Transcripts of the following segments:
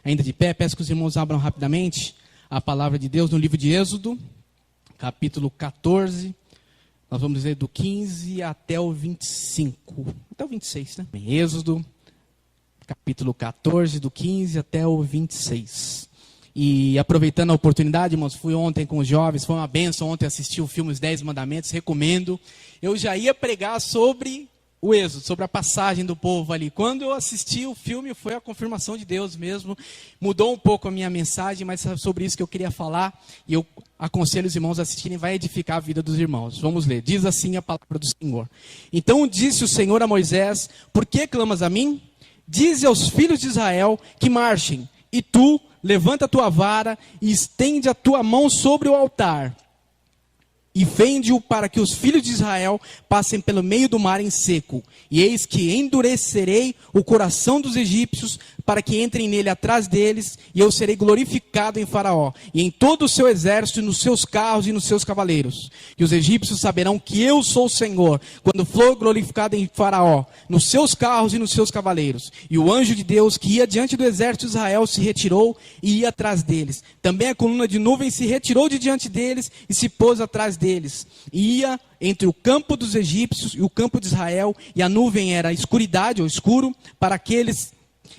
Ainda de pé, peço que os irmãos abram rapidamente a palavra de Deus no livro de Êxodo, capítulo 14. Nós vamos ler do 15 até o 25. Até o 26, né? Êxodo, capítulo 14, do 15 até o 26. E aproveitando a oportunidade, irmãos, fui ontem com os jovens, foi uma bênção ontem assistir o filme Os 10 Mandamentos, recomendo. Eu já ia pregar sobre o Êxodo, sobre a passagem do povo ali. Quando eu assisti o filme, foi a confirmação de Deus mesmo. Mudou um pouco a minha mensagem, mas é sobre isso que eu queria falar. E eu aconselho os irmãos a assistirem, vai edificar a vida dos irmãos. Vamos ler. Diz assim a palavra do Senhor. Então disse o Senhor a Moisés: por que clamas a mim? Dize aos filhos de Israel que marchem. E tu, levanta a tua vara e estende a tua mão sobre o altar. E fende-o para que os filhos de Israel passem pelo meio do mar em seco. E eis que endurecerei o coração dos egípcios para que entrem nele atrás deles, e eu serei glorificado em Faraó, e em todo o seu exército, e nos seus carros e nos seus cavaleiros. E os egípcios saberão que eu sou o Senhor, quando for glorificado em Faraó, nos seus carros e nos seus cavaleiros. E o anjo de Deus que ia diante do exército de Israel se retirou e ia atrás deles. Também a coluna de nuvem se retirou de diante deles e se pôs atrás deles. E ia entre o campo dos egípcios e o campo de Israel, e a nuvem era escuridade ou escuro para aqueles,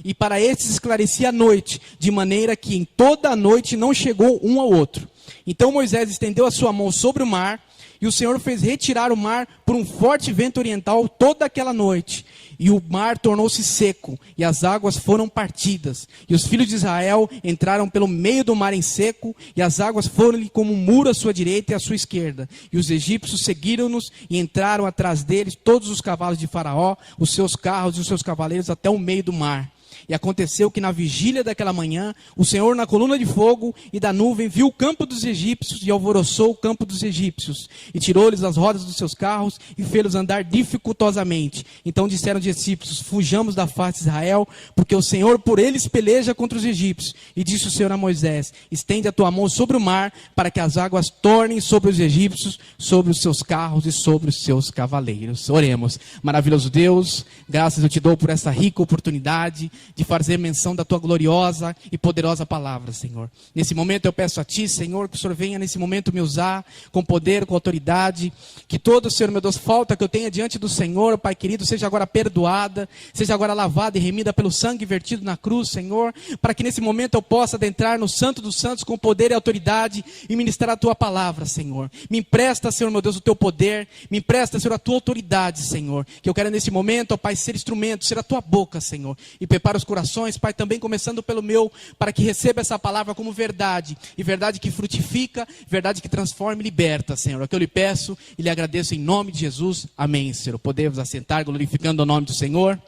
e para estes esclarecia a noite, de maneira que em toda a noite não chegou um ao outro. Então Moisés estendeu a sua mão sobre o mar, e o Senhor fez retirar o mar por um forte vento oriental toda aquela noite. E o mar tornou-se seco, e as águas foram partidas. E os filhos de Israel entraram pelo meio do mar em seco, e as águas foram-lhe como um muro à sua direita e à sua esquerda. E os egípcios seguiram-nos e entraram atrás deles todos os cavalos de Faraó, os seus carros e os seus cavaleiros até o meio do mar. E aconteceu que na vigília daquela manhã, o Senhor na coluna de fogo e da nuvem viu o campo dos egípcios e alvoroçou o campo dos egípcios. E tirou-lhes as rodas dos seus carros e fê-los andar dificultosamente. Então disseram os egípcios: fujamos da face de Israel, porque o Senhor por eles peleja contra os egípcios. E disse o Senhor a Moisés: estende a tua mão sobre o mar, para que as águas tornem sobre os egípcios, sobre os seus carros e sobre os seus cavaleiros. Oremos. Maravilhoso Deus, graças eu te dou por essa rica oportunidade de fazer menção da tua gloriosa e poderosa palavra, Senhor. Nesse momento eu peço a ti, Senhor, que o Senhor venha nesse momento me usar com poder, com autoridade, que todo, Senhor, meu Deus, falta que eu tenha diante do Senhor, Pai querido, seja agora perdoada, seja agora lavada e remida pelo sangue vertido na cruz, Senhor, para que nesse momento eu possa adentrar no Santo dos Santos com poder e autoridade e ministrar a tua palavra, Senhor. Me empresta, Senhor, meu Deus, o teu poder, me empresta, Senhor, a tua autoridade, Senhor, que eu quero nesse momento, ó Pai, ser instrumento, ser a tua boca, Senhor, e prepara os corações, Pai, também começando pelo meu, para que receba essa palavra como verdade, e verdade que frutifica, verdade que transforma e liberta, Senhor. É o que eu lhe peço e lhe agradeço em nome de Jesus. Amém, Senhor. Podemos assentar, glorificando o nome do Senhor.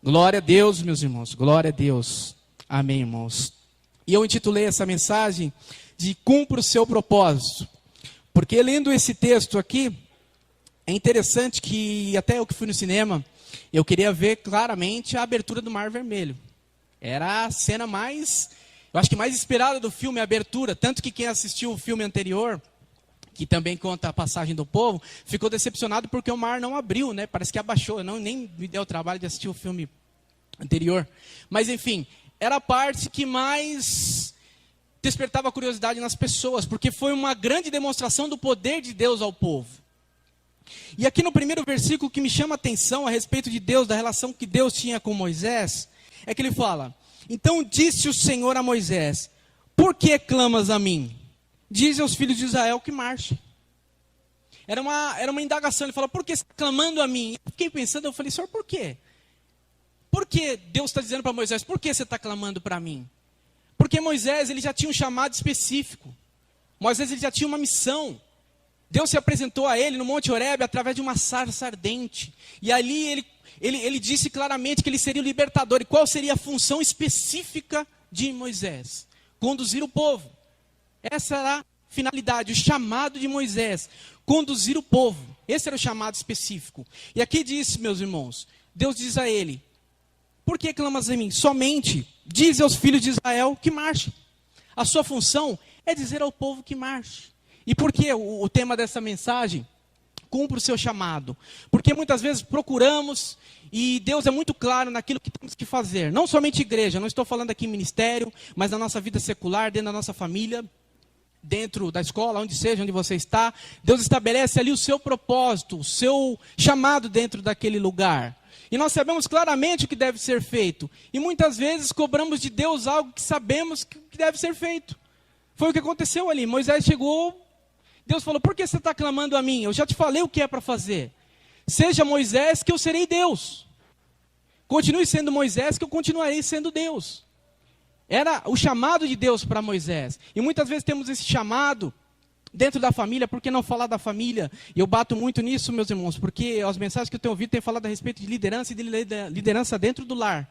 Glória a Deus, meus irmãos, glória a Deus. Amém, irmãos. E eu intitulei essa mensagem de Cumpra o seu propósito, porque lendo esse texto aqui, é interessante que até eu que fui no cinema, eu queria ver claramente a abertura do Mar Vermelho. Era a cena mais, eu acho que mais esperada do filme, a abertura. Tanto que quem assistiu o filme anterior, que também conta a passagem do povo, ficou decepcionado porque o mar não abriu, né? Parece que abaixou. Eu nem me deu o trabalho de assistir o filme anterior. Mas enfim, era a parte que mais despertava curiosidade nas pessoas, porque foi uma grande demonstração do poder de Deus ao povo. E aqui no primeiro versículo que me chama a atenção a respeito de Deus, da relação que Deus tinha com Moisés, é que ele fala: então disse o Senhor a Moisés: por que clamas a mim? Dize aos filhos de Israel que marchem. Era uma indagação, ele fala: por que você está clamando a mim? Eu fiquei pensando, eu falei: Senhor, por quê? Por que Deus está dizendo para Moisés: por que você está clamando para mim? Porque Moisés, ele já tinha um chamado específico. Moisés, ele já tinha uma missão. Deus se apresentou a ele no Monte Horebe através de uma sarça ardente. E ali ele disse claramente que ele seria o libertador. E qual seria a função específica de Moisés? Conduzir o povo. Essa era a finalidade, o chamado de Moisés. Conduzir o povo. Esse era o chamado específico. E aqui diz, meus irmãos, Deus diz a ele: por que clamas a mim? Somente diz aos filhos de Israel que marchem. A sua função é dizer ao povo que marche. E por que o tema dessa mensagem? cumpra o seu chamado. Porque muitas vezes procuramos e Deus é muito claro naquilo que temos que fazer. Não somente igreja, não estou falando aqui em ministério, mas na nossa vida secular, dentro da nossa família, dentro da escola, onde seja, onde você está. Deus estabelece ali o seu propósito, o seu chamado dentro daquele lugar. E nós sabemos claramente o que deve ser feito. E muitas vezes cobramos de Deus algo que sabemos que deve ser feito. Foi o que aconteceu ali. Moisés chegou, Deus falou, por que você está clamando a mim? Eu já te falei o que é para fazer. Seja Moisés que eu serei Deus. Continue sendo Moisés que eu continuarei sendo Deus. Era o chamado de Deus para Moisés. E muitas vezes temos esse chamado dentro da família. Por que não falar da família? E eu bato muito nisso, meus irmãos, porque as mensagens que eu tenho ouvido têm falado a respeito de liderança e de liderança dentro do lar.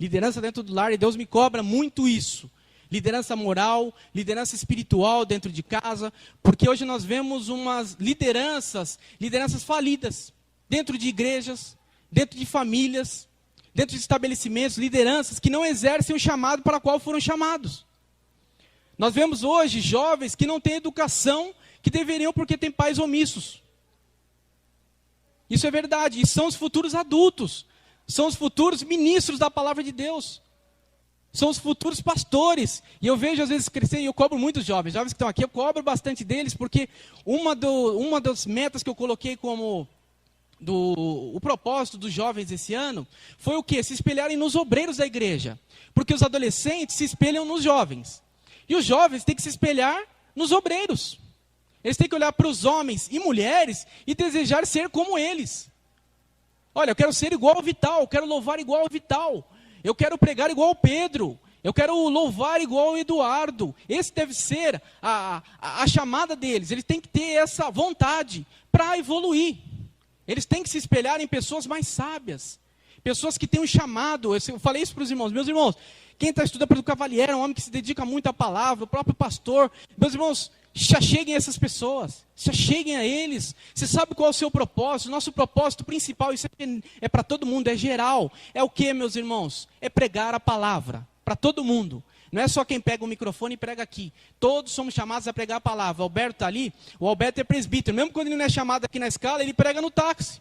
Liderança dentro do lar, e Deus me cobra muito isso. Liderança moral, liderança espiritual dentro de casa, porque hoje nós vemos umas lideranças falidas, dentro de igrejas, dentro de famílias, dentro de estabelecimentos, lideranças que não exercem o chamado para o qual foram chamados. Nós vemos hoje jovens que não têm educação, que deveriam porque têm pais omissos. Isso é verdade, e são os futuros adultos, são os futuros ministros da palavra de Deus. São os futuros pastores. E eu vejo às vezes crescer, e eu cobro muitos jovens que estão aqui, eu cobro bastante deles, porque uma das metas que eu coloquei como o propósito dos jovens esse ano, foi o quê? Se espelharem nos obreiros da igreja. Porque os adolescentes se espelham nos jovens. E os jovens têm que se espelhar nos obreiros. Eles têm que olhar para os homens e mulheres e desejar ser como eles. Olha, eu quero ser igual ao Vital, eu quero louvar igual ao Vital. Eu quero pregar igual ao Pedro. Eu quero louvar igual ao Eduardo. Esse deve ser a chamada deles. Eles têm que ter essa vontade para evoluir. Eles têm que se espelhar em pessoas mais sábias. Pessoas que têm um chamado. Eu falei isso para os irmãos. Meus irmãos, quem está estudando para o Cavalieri é um homem que se dedica muito à palavra. O próprio pastor. Meus irmãos, se acheguem a essas pessoas. Se acheguem a eles. Você sabe qual é o seu propósito? O nosso propósito principal, isso é para todo mundo, é geral. É o que, meus irmãos? É pregar a palavra. Para todo mundo. Não é só quem pega o microfone e prega aqui. Todos somos chamados a pregar a palavra. O Alberto está ali. O Alberto é presbítero. Mesmo quando ele não é chamado aqui na escala, ele prega no táxi.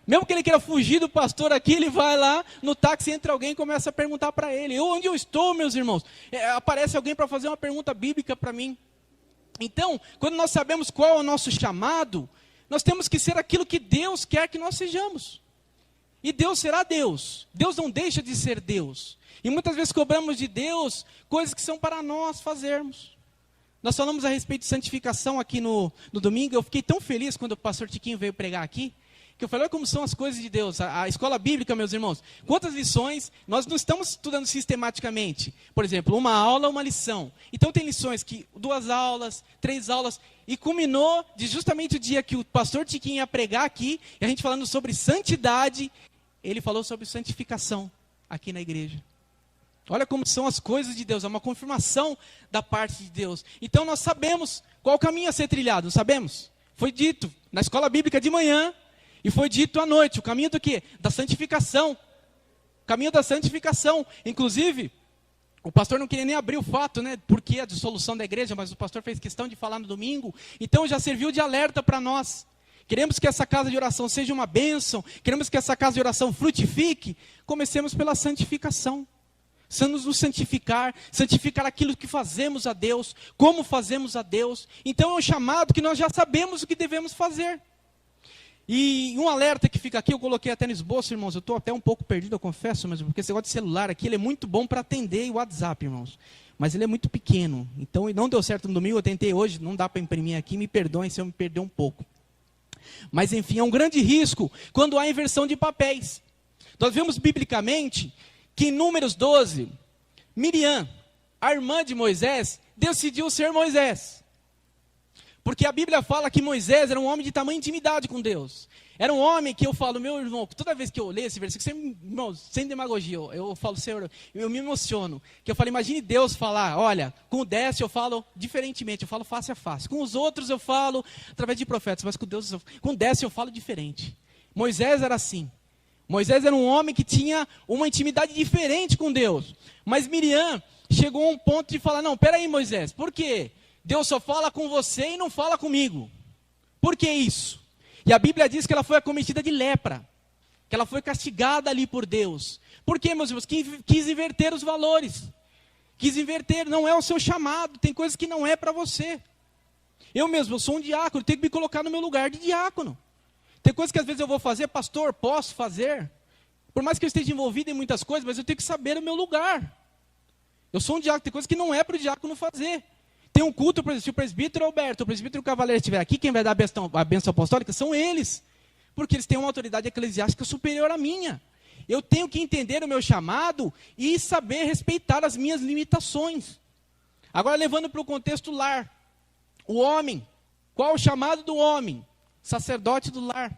Mesmo que ele queira fugir do pastor aqui, ele vai lá no táxi, entra alguém e começa a perguntar para ele. Onde eu estou, meus irmãos? Aparece alguém para fazer uma pergunta bíblica para mim. Então, quando nós sabemos qual é o nosso chamado, nós temos que ser aquilo que Deus quer que nós sejamos. E Deus será Deus. Deus não deixa de ser Deus. E muitas vezes cobramos de Deus coisas que são para nós fazermos. Nós falamos a respeito de santificação aqui no domingo. Eu fiquei tão feliz quando o pastor Tiquinho veio pregar aqui, que eu falei, olha como são as coisas de Deus. A escola bíblica, meus irmãos, quantas lições, nós não estamos estudando sistematicamente. Por exemplo, uma aula, uma lição. Então tem lições que 2 aulas, 3 aulas, e culminou de justamente o dia que o pastor Tiquinho ia pregar aqui, e a gente falando sobre santidade, ele falou sobre santificação aqui na igreja. Olha como são as coisas de Deus, é uma confirmação da parte de Deus. Então nós sabemos qual o caminho a ser trilhado, não sabemos? Foi dito na escola bíblica de manhã, e foi dito à noite, o caminho do quê? Da santificação. O caminho da santificação. Inclusive, o pastor não queria nem abrir o fato, né? Porque a dissolução da igreja, mas o pastor fez questão de falar no domingo. Então já serviu de alerta para nós. Queremos que essa casa de oração seja uma bênção, queremos que essa casa de oração frutifique. Comecemos pela santificação. Precisamos nos santificar aquilo que fazemos a Deus, como fazemos a Deus. Então é um chamado que nós já sabemos o que devemos fazer. E um alerta que fica aqui, eu coloquei até no esboço, irmãos, eu estou até um pouco perdido, eu confesso, mas porque esse negócio de celular aqui, ele é muito bom para atender o WhatsApp, irmãos. Mas ele é muito pequeno, então não deu certo no domingo, eu tentei hoje, não dá para imprimir aqui, me perdoem se eu me perder um pouco. Mas enfim, é um grande risco quando há inversão de papéis. Nós vemos biblicamente que em Números 12, Miriam, a irmã de Moisés, decidiu ser Moisés. Porque a Bíblia fala que Moisés era um homem de tamanha intimidade com Deus. Era um homem que eu falo, meu irmão, toda vez que eu leio esse versículo, sem demagogia, eu falo, Senhor, eu me emociono. Que eu falo, imagine Deus falar, olha, com o Décio eu falo diferentemente, eu falo face a face. Com os outros eu falo através de profetas, mas com o Décio eu falo diferente. Moisés era assim. Moisés era um homem que tinha uma intimidade diferente com Deus. Mas Miriam chegou a um ponto de falar, não, peraí Moisés, por quê? Deus só fala com você e não fala comigo. Por que isso? E a Bíblia diz que ela foi acometida de lepra, que ela foi castigada ali por Deus. Por quê, meus irmãos? Quis inverter os valores. Quis inverter, não é o seu chamado, tem coisas que não é para você. Eu mesmo, eu sou um diácono, tenho que me colocar no meu lugar de diácono. Tem coisas que às vezes eu vou fazer, pastor, posso fazer? Por mais que eu esteja envolvido em muitas coisas, mas eu tenho que saber o meu lugar. Eu sou um diácono, tem coisas que não é para o diácono fazer. Tem um culto, por exemplo, se o presbítero Alberto, o presbítero Cavaleiro estiver aqui, quem vai dar a bênção apostólica são eles. Porque eles têm uma autoridade eclesiástica superior à minha. Eu tenho que entender o meu chamado e saber respeitar as minhas limitações. Agora, levando para o contexto lar. O homem, qual o chamado do homem? Sacerdote do lar.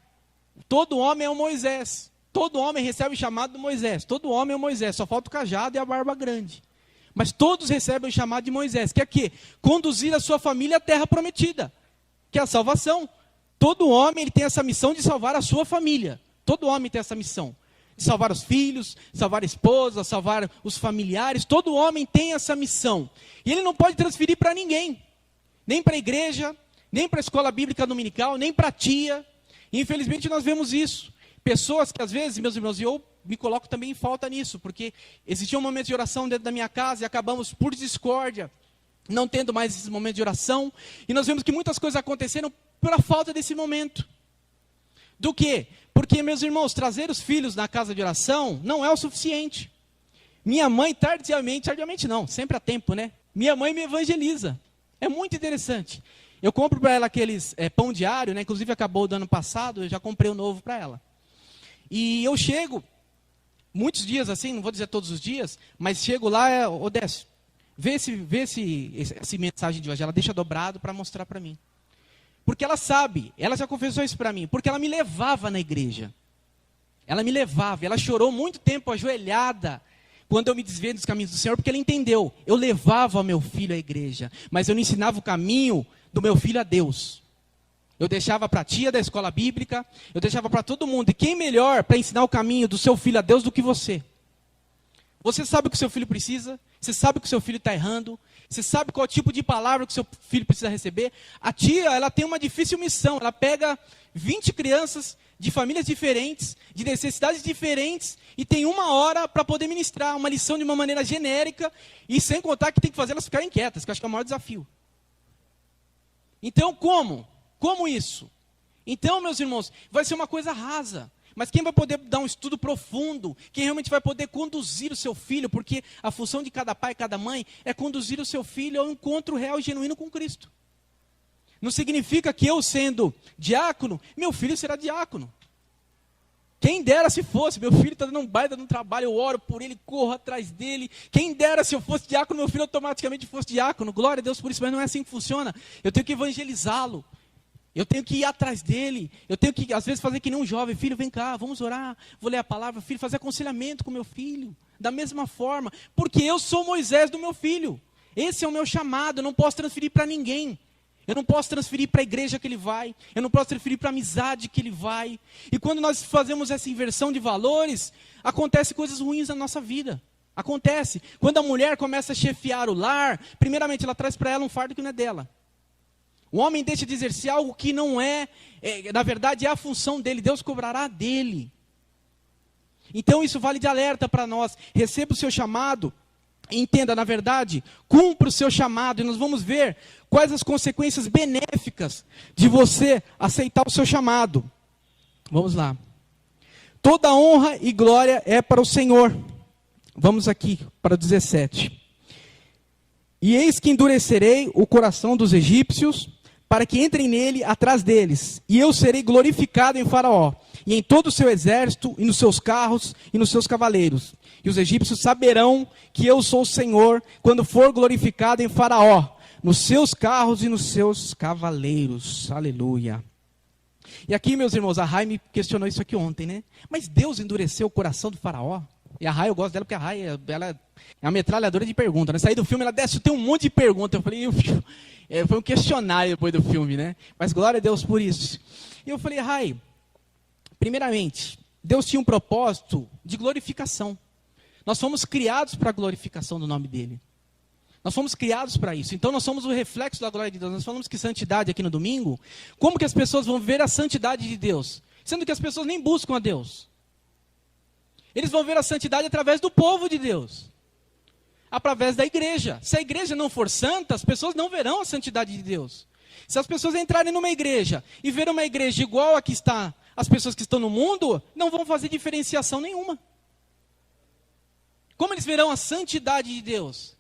Todo homem é o Moisés. Todo homem recebe o chamado do Moisés. Todo homem é o Moisés. Só falta o cajado e a barba grande. Mas todos recebem o chamado de Moisés. Que é quê? Conduzir a sua família à terra prometida. Que é a salvação. Todo homem ele tem essa missão de salvar a sua família. Todo homem tem essa missão. De salvar os filhos, salvar a esposa, salvar os familiares. Todo homem tem essa missão. E ele não pode transferir para ninguém. Nem para a igreja, nem para a escola bíblica dominical, nem para a tia. E, infelizmente nós vemos isso. Pessoas que às vezes, meus irmãos, e eu me coloco também em falta nisso. Porque existia um momento de oração dentro da minha casa e acabamos por discórdia, não tendo mais esses momentos de oração. E nós vemos que muitas coisas aconteceram pela falta desse momento. Do quê? Porque, meus irmãos, trazer os filhos na casa de oração não é o suficiente. Minha mãe, tardiamente não, sempre há tempo, né? Minha mãe me evangeliza. É muito interessante. Eu compro para ela aqueles pão diário, né? Inclusive acabou do ano passado, eu já comprei o novo para ela. E eu chego, muitos dias assim, não vou dizer todos os dias, mas chego lá, Odécio, vê essa mensagem de hoje, ela deixa dobrado para mostrar para mim. Porque ela sabe, ela já confessou isso para mim, porque ela me levava na igreja. Ela me levava, ela chorou muito tempo ajoelhada, quando eu me desviei dos caminhos do Senhor, porque ela entendeu, eu levava o meu filho à igreja, mas eu não ensinava o caminho do meu filho a Deus. Eu deixava para a tia da escola bíblica, eu deixava para todo mundo, e quem melhor para ensinar o caminho do seu filho a Deus do que você? Você sabe o que o seu filho precisa, você sabe que o seu filho está errando, você sabe qual tipo de palavra que o seu filho precisa receber. A tia, ela tem uma difícil missão, ela pega 20 crianças de famílias diferentes, de necessidades diferentes, e tem 1 hora para poder ministrar uma lição de uma maneira genérica, e sem contar que tem que fazer elas ficarem quietas, que eu acho que é o maior desafio. Então, como? Como isso? Então, meus irmãos, vai ser uma coisa rasa. Mas quem vai poder dar um estudo profundo, quem realmente vai poder conduzir o seu filho, porque a função de cada pai e cada mãe é conduzir o seu filho ao encontro real e genuíno com Cristo. Não significa que eu sendo diácono, meu filho será diácono. Quem dera se fosse, meu filho está dando um baita no trabalho, eu oro por ele, corro atrás dele. Quem dera se eu fosse diácono, meu filho automaticamente fosse diácono. Glória a Deus por isso, mas não é assim que funciona. Eu tenho que evangelizá-lo. Eu tenho que ir atrás dele. Eu tenho que, às vezes, fazer que nem um jovem. Filho, vem cá, vamos orar. Vou ler a palavra. Filho, fazer aconselhamento com meu filho. Da mesma forma. Porque eu sou Moisés do meu filho. Esse é o meu chamado. Eu não posso transferir para ninguém. Eu não posso transferir para a igreja que ele vai. Eu não posso transferir para a amizade que ele vai. E quando nós fazemos essa inversão de valores, acontecem coisas ruins na nossa vida. Acontece. Quando a mulher começa a chefiar o lar, primeiramente ela traz para ela um fardo que não é dela. O homem deixa de exercer algo que não na verdade é a função dele, Deus cobrará dele. Então isso vale de alerta para nós, receba o seu chamado, entenda, na verdade, cumpra o seu chamado, e nós vamos ver quais as consequências benéficas de você aceitar o seu chamado. Vamos lá. Toda honra e glória é para o Senhor. Vamos aqui para o 17. E eis que endurecerei o coração dos egípcios, para que entrem nele atrás deles, e eu serei glorificado em Faraó, e em todo o seu exército, e nos seus carros, e nos seus cavaleiros. E os egípcios saberão que eu sou o Senhor, quando for glorificado em Faraó, nos seus carros e nos seus cavaleiros. Aleluia. E aqui, meus irmãos, a Rai me questionou isso aqui ontem, né? Mas Deus endureceu o coração do Faraó? E a Rai, eu gosto dela, porque a Rai, ela é uma metralhadora de perguntas, né? Saí do filme, ela desce, tem um monte de perguntas. Eu falei, foi um questionário depois do filme, né? Mas glória a Deus por isso. E eu falei, Rai, primeiramente, Deus tinha um propósito de glorificação. Nós fomos criados para a glorificação do nome dele. Nós fomos criados para isso. Então nós somos o reflexo da glória de Deus. Nós falamos que santidade aqui no domingo. Como que as pessoas vão ver a santidade de Deus? Sendo que as pessoas nem buscam a Deus. Eles vão ver a santidade através do povo de Deus. Através da igreja. Se a igreja não for santa, as pessoas não verão a santidade de Deus. Se as pessoas entrarem numa igreja e verem uma igreja igual a que está as pessoas que estão no mundo, não vão fazer diferenciação nenhuma. Como eles verão a santidade de Deus?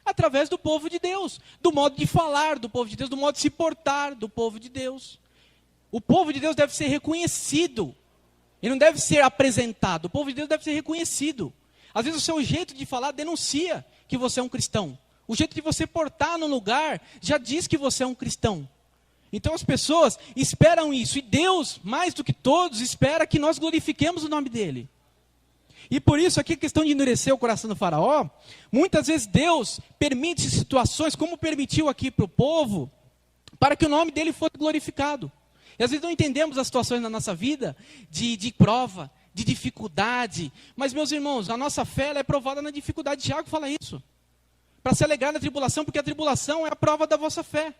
Através do povo de Deus, do modo de falar do povo de Deus, do modo de se portar do povo de Deus. O povo de Deus deve ser reconhecido, ele não deve ser apresentado, o povo de Deus deve ser reconhecido. Às vezes o seu jeito de falar denuncia que você é um cristão. O jeito de você portar no lugar já diz que você é um cristão. Então as pessoas esperam isso, e Deus, mais do que todos, espera que nós glorifiquemos o nome dele. E por isso aqui a questão de endurecer o coração do faraó, muitas vezes Deus permite situações, como permitiu aqui para o povo, para que o nome dele fosse glorificado. E às vezes não entendemos as situações na nossa vida, de prova, de dificuldade. Mas meus irmãos, a nossa fé ela é provada na dificuldade. Tiago fala isso. Para se alegrar na tribulação, porque a tribulação é a prova da vossa fé.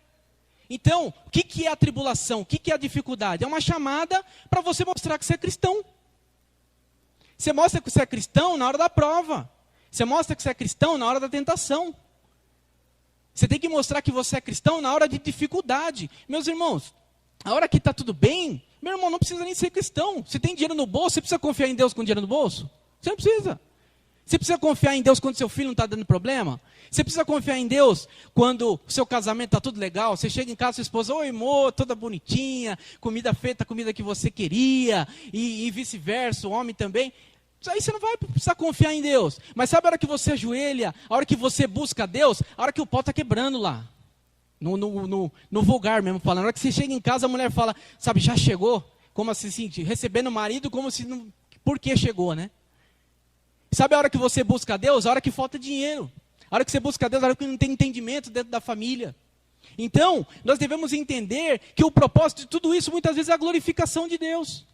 Então, o que é a tribulação? O que é a dificuldade? É uma chamada para você mostrar que você é cristão. Você mostra que você é cristão na hora da prova. Você mostra que você é cristão na hora da tentação. Você tem que mostrar que você é cristão na hora de dificuldade. Meus irmãos, a hora que está tudo bem, meu irmão, não precisa nem ser cristão. Você tem dinheiro no bolso, você precisa confiar em Deus com dinheiro no bolso? Você não precisa. Você precisa confiar em Deus quando seu filho não está dando problema? Você precisa confiar em Deus quando o seu casamento está tudo legal? Você chega em casa, sua esposa, oi amor, toda bonitinha, comida feita, comida que você queria, e vice-versa, o homem também. Aí você não vai precisar confiar em Deus. Mas sabe a hora que você ajoelha, a hora que você busca Deus, a hora que o pau está quebrando lá. No vulgar mesmo falando. A hora que você chega em casa, a mulher fala, sabe, já chegou? Como assim, recebendo o marido, como se não... Por que chegou, né? Sabe a hora que você busca Deus? A hora que falta dinheiro. A hora que você busca Deus, a hora que não tem entendimento dentro da família. Então, nós devemos entender que o propósito de tudo isso, muitas vezes, é a glorificação de Deus.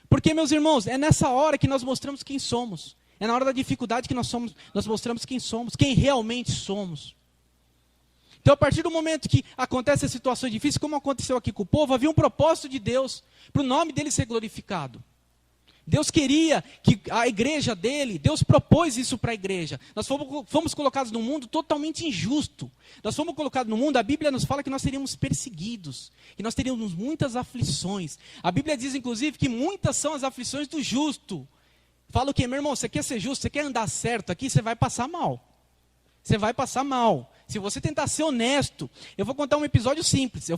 Porque, meus irmãos, é nessa hora que nós mostramos quem somos. É na hora da dificuldade que nós mostramos quem somos, quem realmente somos. Então, a partir do momento que acontecem as situações difíceis, como aconteceu aqui com o povo, havia um propósito de Deus, para o nome dele ser glorificado. Deus queria que a igreja dele, Deus propôs isso para a igreja. Nós fomos colocados num mundo totalmente injusto. Nós fomos colocados no mundo, a Bíblia nos fala que nós seríamos perseguidos, que nós teríamos muitas aflições. A Bíblia diz, inclusive, que muitas são as aflições do justo. Fala o quê? Meu irmão, você quer ser justo, você quer andar certo aqui, você vai passar mal. Você vai passar mal. Se você tentar ser honesto, eu vou contar um episódio simples.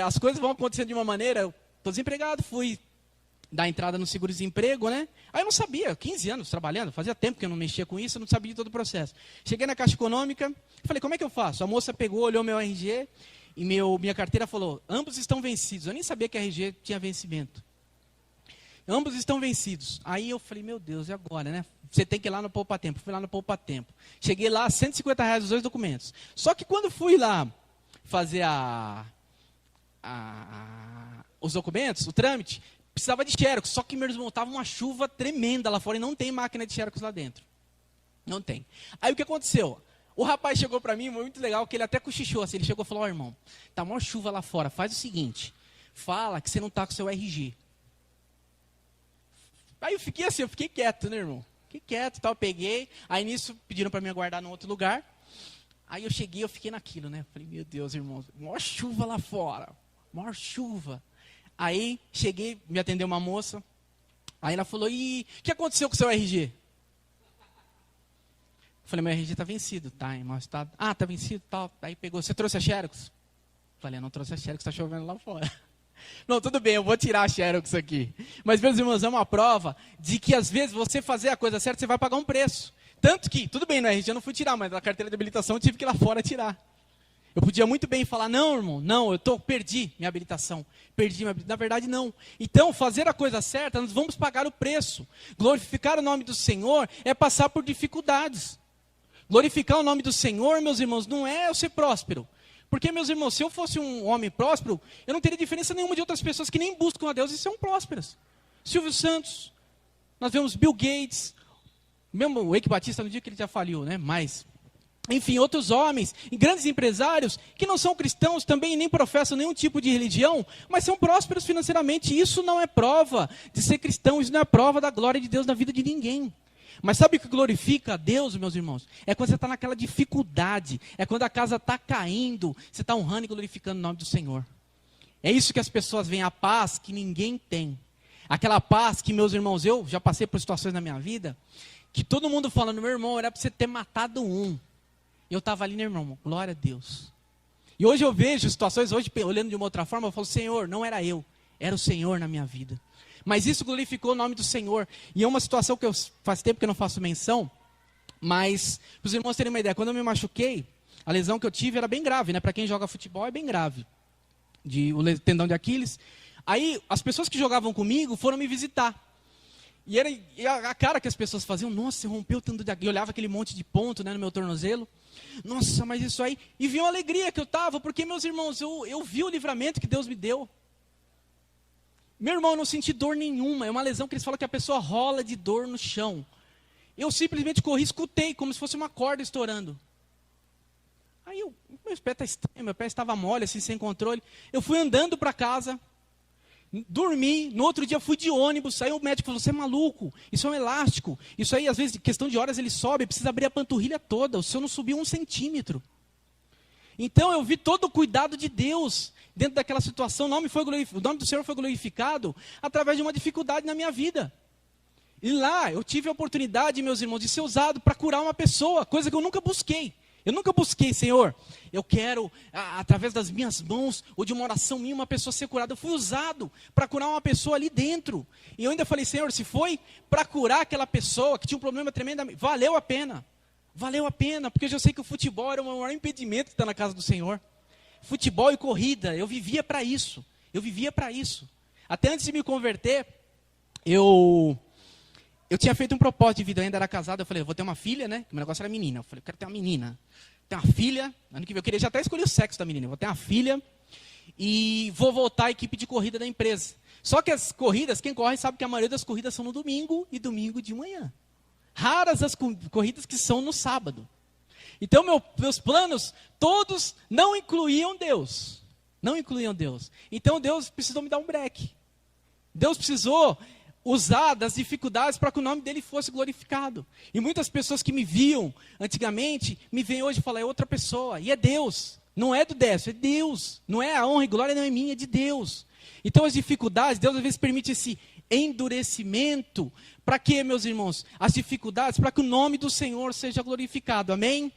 As coisas vão acontecendo de uma maneira, eu estou desempregado, fui dar entrada no seguro-desemprego, né? Aí eu não sabia, 15 anos trabalhando, fazia tempo que eu não mexia com isso, eu não sabia de todo o processo. Cheguei na Caixa Econômica, falei, como é que eu faço? A moça pegou, olhou meu RG e minha carteira falou, ambos estão vencidos. Eu nem sabia que a RG tinha vencimento. Ambos estão vencidos. Aí eu falei, meu Deus, e agora, né? Você tem que ir lá no Poupa Tempo. Fui lá no Poupa Tempo. Cheguei lá, R$150 os 2 documentos. Só que quando fui lá fazer os documentos, o trâmite, precisava de xerox, só que meu irmão, estava uma chuva tremenda lá fora e não tem máquina de xerox lá dentro. Não tem. Aí o que aconteceu? O rapaz chegou para mim, muito legal, que ele até cochichou assim, ele chegou e falou, ó irmão, tá uma chuva lá fora, faz o seguinte, fala que você não tá com o seu RG. Aí eu fiquei quieto, né irmão? Fiquei quieto e tal, peguei, aí nisso pediram para mim aguardar em outro lugar. Aí eu cheguei, eu fiquei naquilo, né? Falei, meu Deus, irmão, maior chuva lá fora, maior chuva. Aí, cheguei, me atendeu uma moça. Aí ela falou, e o que aconteceu com o seu RG? Falei, meu RG está vencido, tá, em mau estado. Ah, está vencido, tal. Aí pegou, você trouxe a xerox? Falei, não trouxe a xerox, está chovendo lá fora. Não, tudo bem, eu vou tirar a xerox aqui. Mas, meus irmãos, é uma prova de que, às vezes, você fazer a coisa certa, você vai pagar um preço. Tanto que, tudo bem, no RG eu não fui tirar, mas na carteira de habilitação eu tive que ir lá fora tirar. Eu podia muito bem falar, não, irmão, não, perdi minha habilitação. Na verdade, não. Então, fazer a coisa certa, nós vamos pagar o preço. Glorificar o nome do Senhor é passar por dificuldades. Glorificar o nome do Senhor, meus irmãos, não é eu ser próspero. Porque, meus irmãos, se eu fosse um homem próspero, eu não teria diferença nenhuma de outras pessoas que nem buscam a Deus e são prósperas. Silvio Santos, nós vemos Bill Gates, mesmo o Eike Batista no dia que ele já faliu, né? Mas enfim, outros homens, e grandes empresários, que não são cristãos também, nem professam nenhum tipo de religião, mas são prósperos financeiramente. Isso não é prova de ser cristão, isso não é prova da glória de Deus na vida de ninguém. Mas sabe o que glorifica a Deus, meus irmãos? É quando você está naquela dificuldade, é quando a casa está caindo, você está honrando e glorificando o nome do Senhor. É isso que as pessoas veem, a paz que ninguém tem. Aquela paz que, meus irmãos, eu já passei por situações na minha vida, que todo mundo falando, meu irmão, era para você ter matado um. Eu estava ali, meu irmão, glória a Deus. E hoje eu vejo situações, hoje olhando de uma outra forma, eu falo, Senhor, não era eu, era o Senhor na minha vida. Mas isso glorificou o nome do Senhor. E é uma situação que faz tempo que eu não faço menção, mas para os irmãos terem uma ideia, quando eu me machuquei, a lesão que eu tive era bem grave, né? Para quem joga futebol é bem grave. O tendão de Aquiles. Aí as pessoas que jogavam comigo foram me visitar. E a cara que as pessoas faziam, nossa, você rompeu o tendão de Aquiles. Eu olhava aquele monte de ponto, né, no meu tornozelo. Nossa, mas isso aí... E viam a alegria que eu estava, porque, meus irmãos, eu vi o livramento que Deus me deu. Meu irmão, eu não senti dor nenhuma. É uma lesão que eles falam que a pessoa rola de dor no chão. Eu simplesmente corri, escutei, como se fosse uma corda estourando. Aí meu pé está estranho, meu pé estava mole, assim, sem controle. Eu fui andando para casa, dormi, no outro dia fui de ônibus, aí o médico falou, você é maluco, isso é um elástico. Isso aí, às vezes, questão de horas ele sobe, precisa abrir a panturrilha toda, o seu não subiu 1 centímetro. Então eu vi todo o cuidado de Deus dentro daquela situação. O nome do Senhor foi glorificado através de uma dificuldade na minha vida. E lá eu tive a oportunidade, meus irmãos, de ser usado para curar uma pessoa, coisa que eu nunca busquei. Eu nunca busquei, Senhor, eu quero, através das minhas mãos, ou de uma oração minha, uma pessoa ser curada. Eu fui usado para curar uma pessoa ali dentro. E eu ainda falei, Senhor, se foi para curar aquela pessoa que tinha um problema tremendamente, valeu a pena. Valeu a pena, porque eu já sei que o futebol era o maior impedimento de estar na casa do Senhor. Futebol e corrida, eu vivia para isso. Eu vivia para isso. Até antes de me converter, eu tinha feito um propósito de vida, eu ainda era casado. Eu falei, eu vou ter uma filha, né? O meu negócio era menina. Eu falei, eu quero ter uma menina. Ter uma filha. Ano que vem eu queria já até escolher o sexo da menina. Eu vou ter uma filha e vou voltar à equipe de corrida da empresa. Só que as corridas, quem corre sabe que a maioria das corridas são no domingo e domingo de manhã. Raras as corridas que são no sábado. Então, meus planos, todos não incluíam Deus. Não incluíam Deus. Então, Deus precisou me dar um break. Deus precisou usar das dificuldades para que o nome dele fosse glorificado. E muitas pessoas que me viam antigamente, me veem hoje e falam, é outra pessoa. E é Deus. Não é do Décio, é Deus. Não é a honra e glória, não é minha, é de Deus. Então, as dificuldades, Deus às vezes permite esse endurecimento. Para quê, meus irmãos? As dificuldades, para que o nome do Senhor seja glorificado. Amém?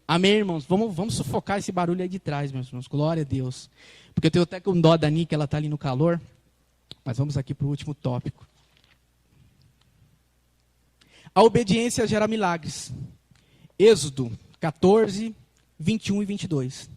Amém, irmãos? Vamos sufocar esse barulho aí de trás, meus irmãos. Glória a Deus. Porque eu tenho até com dó da Nick, ela está ali no calor. Mas vamos aqui para o último tópico. A obediência gera milagres. Êxodo 14, 21 e 22.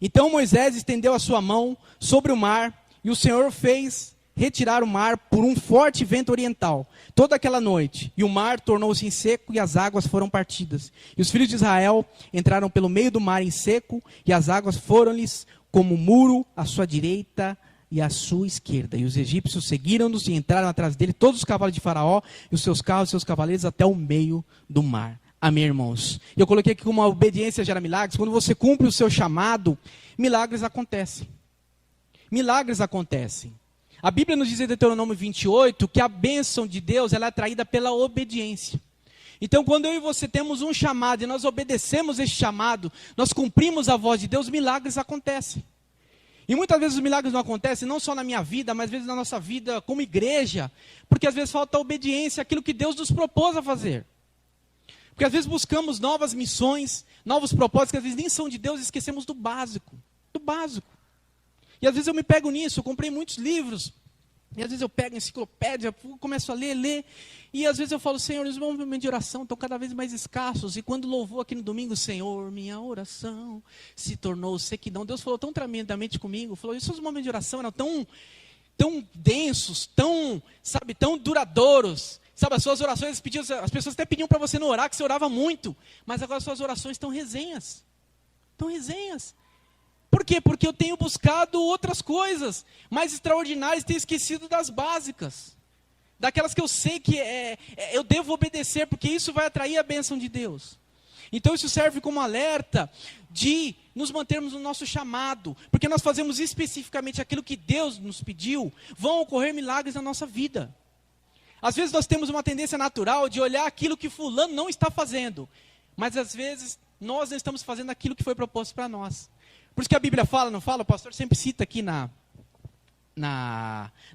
Então Moisés estendeu a sua mão sobre o mar, e o Senhor fez retirar o mar por um forte vento oriental, toda aquela noite. E o mar tornou-se em seco, e as águas foram partidas. E os filhos de Israel entraram pelo meio do mar em seco, e as águas foram-lhes como muro à sua direita e à sua esquerda. E os egípcios seguiram-nos e entraram atrás dele, todos os cavalos de Faraó, e os seus carros e seus cavaleiros, até o meio do mar. Amém, irmãos? Eu coloquei aqui como a obediência gera milagres. Quando você cumpre o seu chamado, milagres acontecem. Milagres acontecem. A Bíblia nos diz em Deuteronômio 28 que a bênção de Deus ela é atraída pela obediência. Então, quando eu e você temos um chamado e nós obedecemos esse chamado, nós cumprimos a voz de Deus, milagres acontecem. E muitas vezes os milagres não acontecem, não só na minha vida, mas às vezes na nossa vida como igreja, porque às vezes falta obediência àquilo que Deus nos propôs a fazer. Porque às vezes buscamos novas missões, novos propósitos, que às vezes nem são de Deus, e esquecemos do básico. Do básico. E às vezes eu me pego nisso, eu comprei muitos livros, e às vezes eu pego a enciclopédia, começo a ler, e às vezes eu falo, Senhor, os meus momentos de oração estão cada vez mais escassos, e quando louvou aqui no domingo, Senhor, minha oração se tornou sequidão. Deus falou tão tremendamente comigo, falou, e seus momentos de oração eram tão densos, tão duradouros, sabe, as suas orações, as pessoas até pediam para você não orar, que você orava muito, mas agora as suas orações estão resenhas. Por quê? Porque eu tenho buscado outras coisas mais extraordinárias e tenho esquecido das básicas. Daquelas que eu sei que eu devo obedecer, porque isso vai atrair a bênção de Deus. Então isso serve como alerta de nos mantermos no nosso chamado, porque nós fazemos especificamente aquilo que Deus nos pediu, vão ocorrer milagres na nossa vida. Às vezes nós temos uma tendência natural de olhar aquilo que fulano não está fazendo, mas às vezes nós não estamos fazendo aquilo que foi proposto para nós. Por isso que a Bíblia fala, não fala? O pastor sempre cita aqui na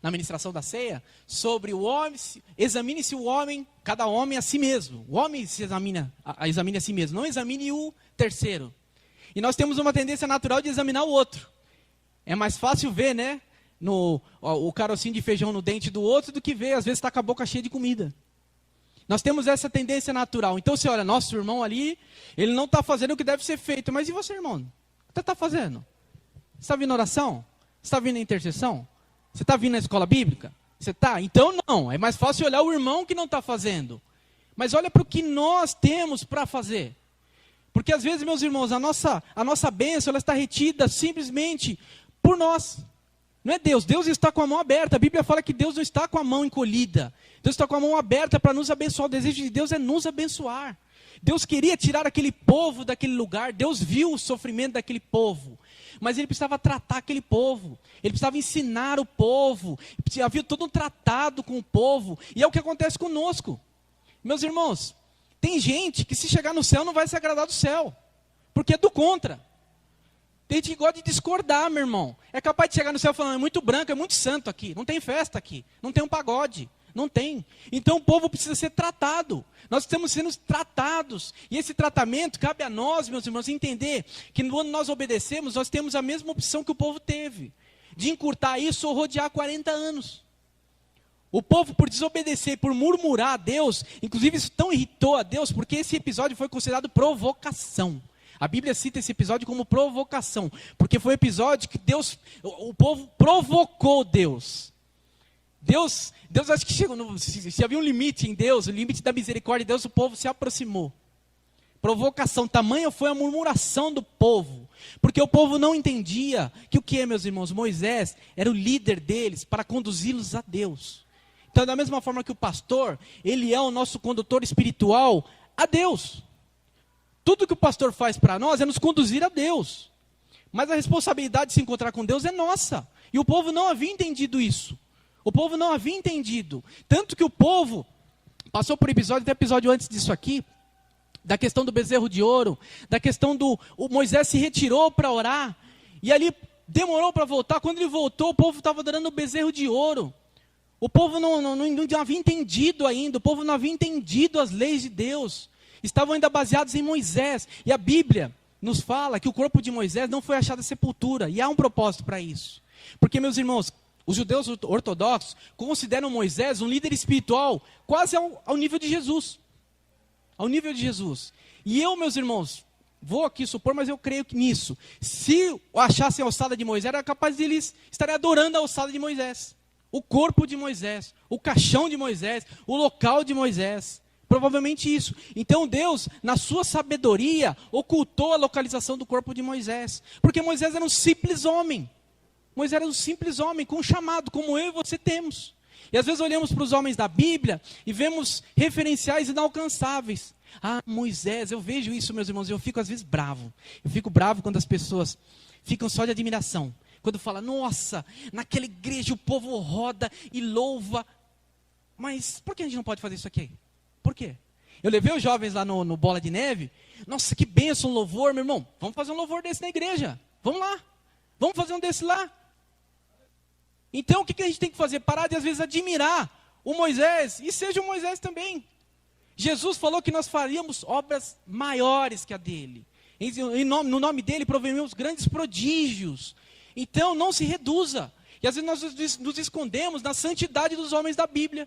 ministração da ceia, sobre o homem, examine-se o homem, cada homem a si mesmo. O homem se examine a si mesmo, não examine o terceiro. E nós temos uma tendência natural de examinar o outro. É mais fácil ver, né, o carocinho de feijão no dente do outro do que ver, às vezes está com a boca cheia de comida. Nós temos essa tendência natural. Então você olha, nosso irmão ali, ele não está fazendo o que deve ser feito. Mas e você, irmão? O que você está fazendo? Você está vindo na oração? Você está vindo na intercessão? Você está vindo na escola bíblica? Você está? Então não, é mais fácil olhar o irmão que não está fazendo. Mas olha para o que nós temos para fazer. Porque às vezes, meus irmãos, a nossa bênção ela está retida simplesmente por nós. Não é Deus. Deus está com a mão aberta. A Bíblia fala que Deus não está com a mão encolhida. Deus está com a mão aberta para nos abençoar. O desejo de Deus é nos abençoar. Deus queria tirar aquele povo daquele lugar. Deus viu o sofrimento daquele povo. Mas ele precisava tratar aquele povo. Ele precisava ensinar o povo. Havia todo um tratado com o povo. E é o que acontece conosco. Meus irmãos, tem gente que se chegar no céu não vai se agradar do céu. Porque é do contra. Tem gente que gosta de discordar, meu irmão. É capaz de chegar no céu falando, é muito branco, é muito santo aqui. Não tem festa aqui. Não tem um pagode. Não tem. Então o povo precisa ser tratado. Nós estamos sendo tratados. E esse tratamento cabe a nós, meus irmãos, entender que quando nós obedecemos, nós temos a mesma opção que o povo teve. De encurtar isso ou rodear 40 anos. O povo, por desobedecer, por murmurar a Deus, inclusive isso tão irritou a Deus, porque esse episódio foi considerado provocação. A Bíblia cita esse episódio como provocação, porque foi um episódio que o povo provocou Deus. Deus acho que chegou, se havia um limite em Deus, o limite da misericórdia de Deus, o povo se aproximou. Provocação, tamanha foi a murmuração do povo, porque o povo não entendia que o que, meus irmãos? Moisés era o líder deles para conduzi-los a Deus. Então, da mesma forma que o pastor, ele é o nosso condutor espiritual a Deus. Tudo que o pastor faz para nós é nos conduzir a Deus. Mas a responsabilidade de se encontrar com Deus é nossa. E o povo não havia entendido isso. O povo não havia entendido. Tanto que o povo passou por episódio, até episódio antes disso aqui, da questão do bezerro de ouro, da questão o Moisés se retirou para orar, e ali demorou para voltar. Quando ele voltou, o povo estava adorando o bezerro de ouro. O povo não havia entendido ainda, o povo não havia entendido as leis de Deus. Estavam ainda baseados em Moisés. E a Bíblia nos fala que o corpo de Moisés não foi achado em sepultura. E há um propósito para isso. Porque, meus irmãos, os judeus ortodoxos consideram Moisés um líder espiritual quase ao nível de Jesus. Ao nível de Jesus. E eu, meus irmãos, vou aqui supor, mas eu creio que nisso. Se achassem a ossada de Moisés, era capaz de eles estarem adorando a ossada de Moisés. O corpo de Moisés, o caixão de Moisés, o local de Moisés. Provavelmente isso. Então Deus, na sua sabedoria, ocultou a localização do corpo de Moisés. Porque Moisés era um simples homem. Moisés era um simples homem com um chamado, como eu e você temos. E às vezes olhamos para os homens da Bíblia e vemos referenciais inalcançáveis. Ah, Moisés, eu vejo isso, meus irmãos, e eu fico às vezes bravo. Eu fico bravo quando as pessoas ficam só de admiração. Quando fala, nossa, naquela igreja o povo roda e louva. Mas por que a gente não pode fazer isso aqui? Por quê? Eu levei os jovens lá no Bola de Neve. Nossa, que bênção, louvor, meu irmão. Vamos fazer um louvor desse na igreja. Vamos lá. Vamos fazer um desse lá. Então o que a gente tem que fazer? Parar de às vezes admirar o Moisés. E seja o Moisés também. Jesus falou que nós faríamos obras maiores que a dele. No nome dele proveremos grandes prodígios. Então não se reduza. E às vezes nós nos escondemos na santidade dos homens da Bíblia.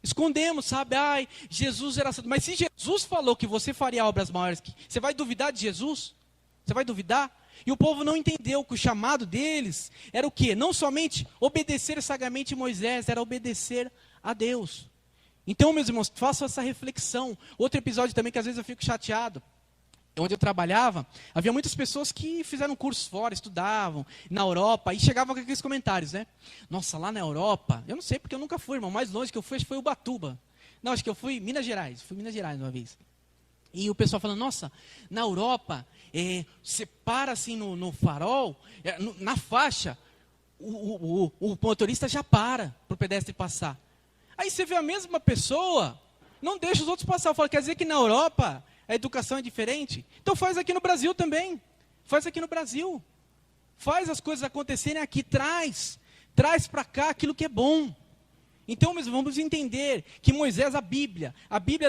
Escondemos, sabe? Ai, Jesus era santo. Mas se Jesus falou que você faria obras maiores, você vai duvidar de Jesus? Você vai duvidar? E o povo não entendeu que o chamado deles era o quê? Não somente obedecer sagamente Moisés, era obedecer a Deus. Então, meus irmãos, façam essa reflexão. Outro episódio também que às vezes eu fico chateado. Onde eu trabalhava, havia muitas pessoas que fizeram cursos fora, estudavam, na Europa, e chegavam com aqueles comentários, né? Nossa, lá na Europa, eu não sei porque eu nunca fui, irmão, o mais longe que eu fui, acho que foi Ubatuba. Não, acho que eu fui Minas Gerais uma vez. E o pessoal falando, nossa, na Europa, você para assim no farol, na faixa, o motorista já para o pedestre passar. Aí você vê a mesma pessoa, não deixa os outros passar. Fala, quer dizer que na Europa a educação é diferente? Então faz aqui no Brasil também. Faz aqui no Brasil. Faz as coisas acontecerem aqui, traz para cá aquilo que é bom. Então, meus irmãos, vamos entender que Moisés, a Bíblia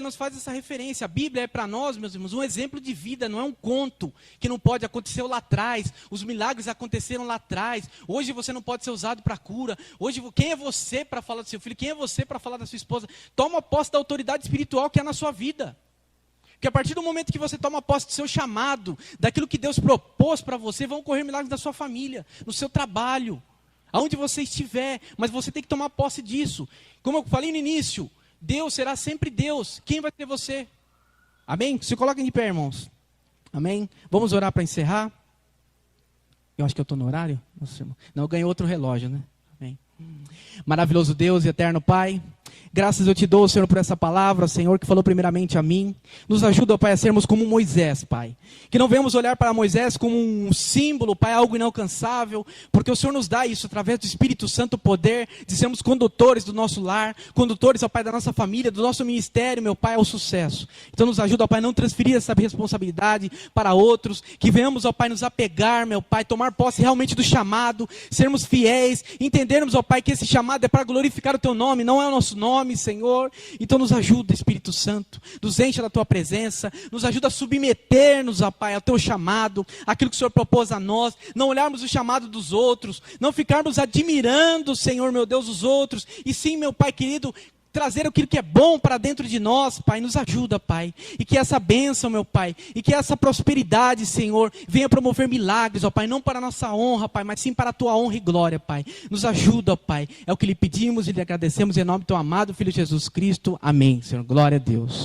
nos faz essa referência. A Bíblia é para nós, meus irmãos, um exemplo de vida, não é um conto que não pode acontecer lá atrás. Os milagres aconteceram lá atrás. Hoje você não pode ser usado para cura. Hoje, quem é você para falar do seu filho? Quem é você para falar da sua esposa? Toma posse da autoridade espiritual que há na sua vida. Porque a partir do momento que você toma posse do seu chamado, daquilo que Deus propôs para você, vão ocorrer milagres na sua família, no seu trabalho, aonde você estiver, mas você tem que tomar posse disso. Como eu falei no início, Deus será sempre Deus. Quem vai ser você? Amém? Se coloquem de pé, irmãos. Amém? Vamos orar para encerrar. Eu acho que eu estou no horário. Não, eu ganhei outro relógio, né? Amém. Maravilhoso Deus e eterno Pai, graças eu te dou, Senhor, por essa palavra, Senhor, que falou primeiramente a mim. Nos ajuda, Pai, a sermos como Moisés, Pai. Que não venhamos olhar para Moisés como um símbolo, Pai, algo inalcançável, porque o Senhor nos dá isso, através do Espírito Santo, o poder de sermos condutores do nosso lar, condutores, ó Pai, da nossa família, do nosso ministério, meu Pai, ao sucesso. Então nos ajuda, ó Pai, a não transferir essa responsabilidade para outros, que venhamos, ó Pai, nos apegar, meu Pai, tomar posse realmente do chamado, sermos fiéis, entendermos, ó Pai, que esse chamado é para glorificar o Teu nome, não é o nosso nome, Senhor. Então nos ajuda, Espírito Santo, nos enche da Tua presença, nos ajuda a submeter-nos, ó Pai, ao Teu chamado, aquilo que o Senhor propôs a nós, não olharmos o chamado dos outros, não ficarmos admirando, Senhor, meu Deus, os outros, e sim, meu Pai querido, trazer aquilo que é bom para dentro de nós, Pai, nos ajuda, Pai, e que essa bênção, meu Pai, e que essa prosperidade, Senhor, venha promover milagres, ó Pai, não para a nossa honra, Pai, mas sim para a Tua honra e glória, Pai. Nos ajuda, ó Pai, é o que lhe pedimos e lhe agradecemos em nome do Teu amado Filho Jesus Cristo, amém, Senhor, glória a Deus.